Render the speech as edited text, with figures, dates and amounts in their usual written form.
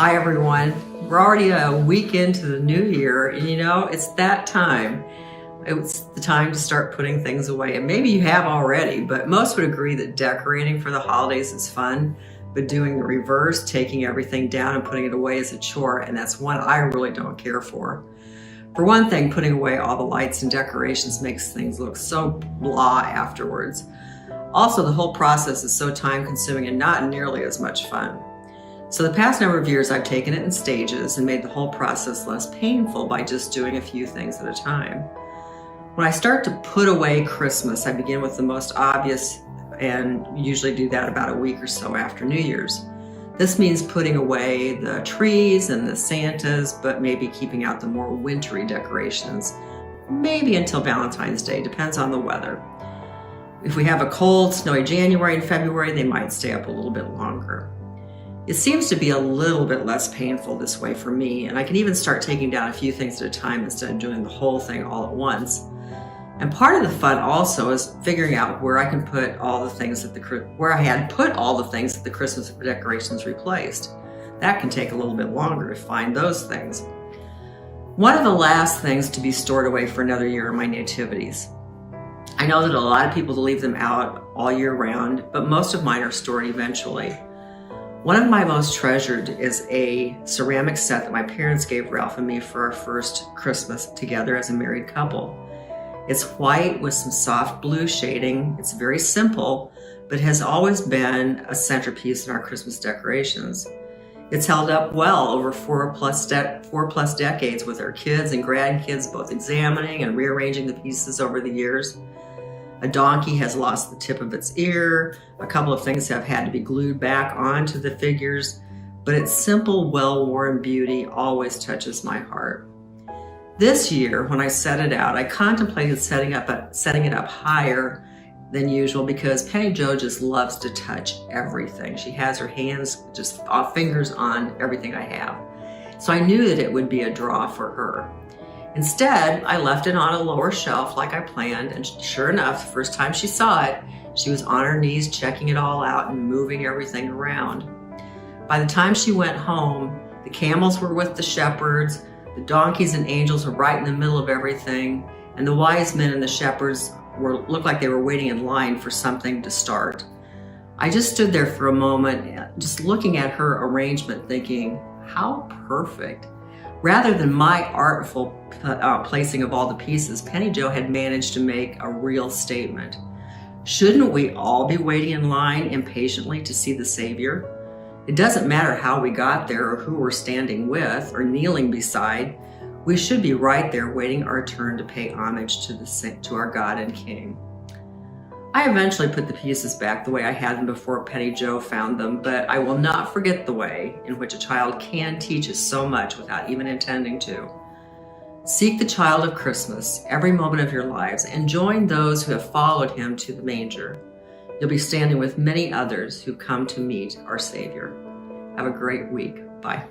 Hi everyone. We're already a week into the new year, and it's that time. It's the time to start putting things away, and maybe you have already, but most would agree that decorating for the holidays is fun, but doing the reverse, taking everything down and putting it away, is a chore, and that's one I really don't care for. For one thing, putting away all the lights and decorations makes things look so blah afterwards. Also, the whole process is so time-consuming and not nearly as much fun. So the past number of years, I've taken it in stages and made the whole process less painful by just doing a few things at a time. When I start to put away Christmas, I begin with the most obvious and usually do that about a week or so after New Year's. This means putting away the trees and the Santas, but maybe keeping out the more wintry decorations, maybe until Valentine's Day, depends on the weather. If we have a cold, snowy January and February, they might stay up a little bit longer. It seems to be a little bit less painful this way for me, and I can even start taking down a few things at a time instead of doing the whole thing all at once. And part of the fun also is figuring out where I can put all the things where I had put all the things that the Christmas decorations replaced. That can take a little bit longer to find those things. One of the last things to be stored away for another year are my nativities. I know that a lot of people leave them out all year round, but most of mine are stored eventually. One of my most treasured is a ceramic set that my parents gave Ralph and me for our first Christmas together as a married couple. It's white with some soft blue shading. It's very simple, but has always been a centerpiece in our Christmas decorations. It's held up well over four plus decades, with our kids and grandkids both examining and rearranging the pieces over the years. A donkey has lost the tip of its ear. A couple of things have had to be glued back onto the figures, but its simple, well-worn beauty always touches my heart. This year, when I set it out, I contemplated setting it up higher than usual because Penny Jo just loves to touch everything. She has her hands, just fingers on everything I have. So I knew that it would be a draw for her. Instead, I left it on a lower shelf like I planned, and sure enough, the first time she saw it, she was on her knees checking it all out and moving everything around. By the time she went home, the camels were with the shepherds, the donkeys and angels were right in the middle of everything, and the wise men and the shepherds looked like they were waiting in line for something to start. I just stood there for a moment, just looking at her arrangement, thinking, how perfect. Rather than my artful placing of all the pieces, Penny Jo had managed to make a real statement. Shouldn't we all be waiting in line impatiently to see the Savior? It doesn't matter how we got there or who we're standing with or kneeling beside. We should be right there waiting our turn to pay homage to our God and King. I eventually put the pieces back the way I had them before Penny Jo found them, but I will not forget the way in which a child can teach us so much without even intending to. Seek the child of Christmas every moment of your lives and join those who have followed him to the manger. You'll be standing with many others who come to meet our Savior. Have a great week. Bye.